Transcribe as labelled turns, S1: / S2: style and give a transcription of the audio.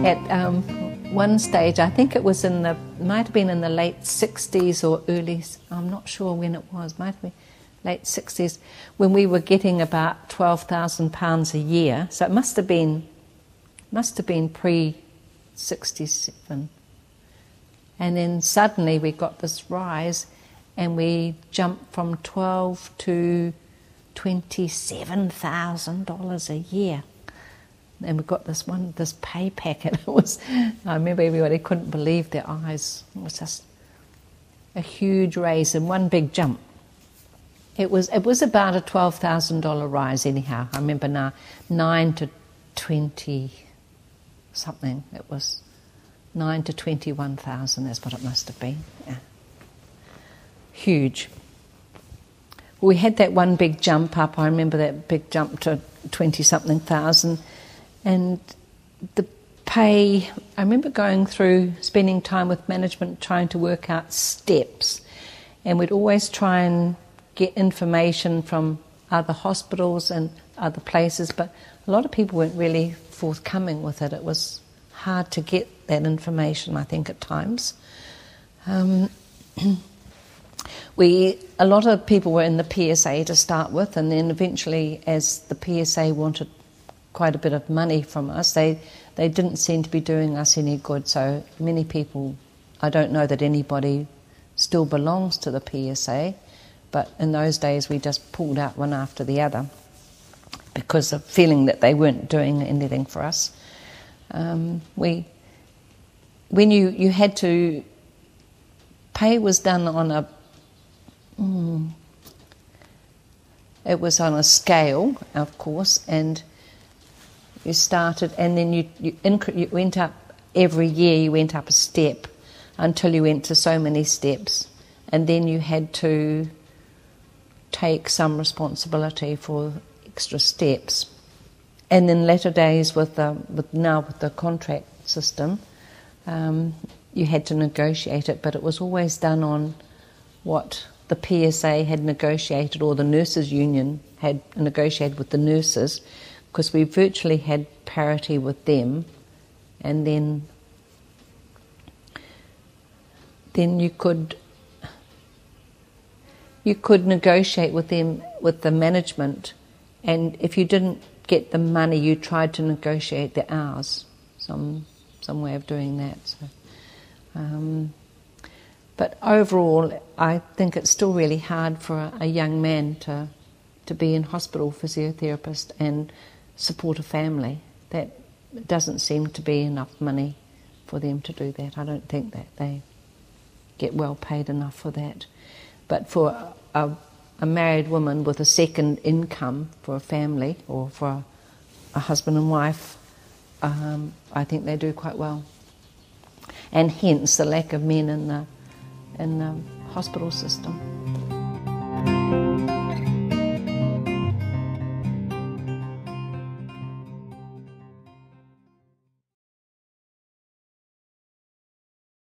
S1: At one stage, I think it was might have been in the late 60s or early, I'm not sure when it was, might have been late 60s, when we were getting about £12,000 a year. So it must have been pre-67. And then suddenly we got this rise, and we jumped from $12,000 to $27,000 a year. And we got this pay packet. I remember everybody couldn't believe their eyes. It was just a huge raise and one big jump. It was about a $12,000 rise anyhow. I remember now 9 to 20 something. It was 9 to 21,000. That's what it must have been. Yeah. Huge. We had that one big jump up. I remember that big jump to 20-something thousand. And the pay, I remember spending time with management trying to work out steps. And we'd always try and get information from other hospitals and other places, but a lot of people weren't really forthcoming with it. It was hard to get that information, I think, at times. A lot of people were in the PSA to start with, and then eventually, as the PSA wanted quite a bit of money from us, they didn't seem to be doing us any good. So many people, I don't know that anybody still belongs to the PSA, but in those days we just pulled out one after the other because of feeling that they weren't doing anything for us. When you had to, pay was done on it was on a scale, of course, and you started, and then you went up every year. You went up a step until you went to so many steps, and then you had to take some responsibility for extra steps. And in latter days, with the contract system, you had to negotiate it, but it was always done on what the PSA had negotiated, or the nurses' union had negotiated with the nurses, because we virtually had parity with them, and then you could negotiate with them, with the management, and if you didn't get the money, you tried to negotiate the hours, some way of doing that. So, but overall, I think it's still really hard for a young man to be in hospital physiotherapist and support a family. That doesn't seem to be enough money for them to do that. I don't think that they get well paid enough for that. But for a married woman with a second income for a family, or for a husband and wife, I think they do quite well. And hence the lack of men in the hospital system.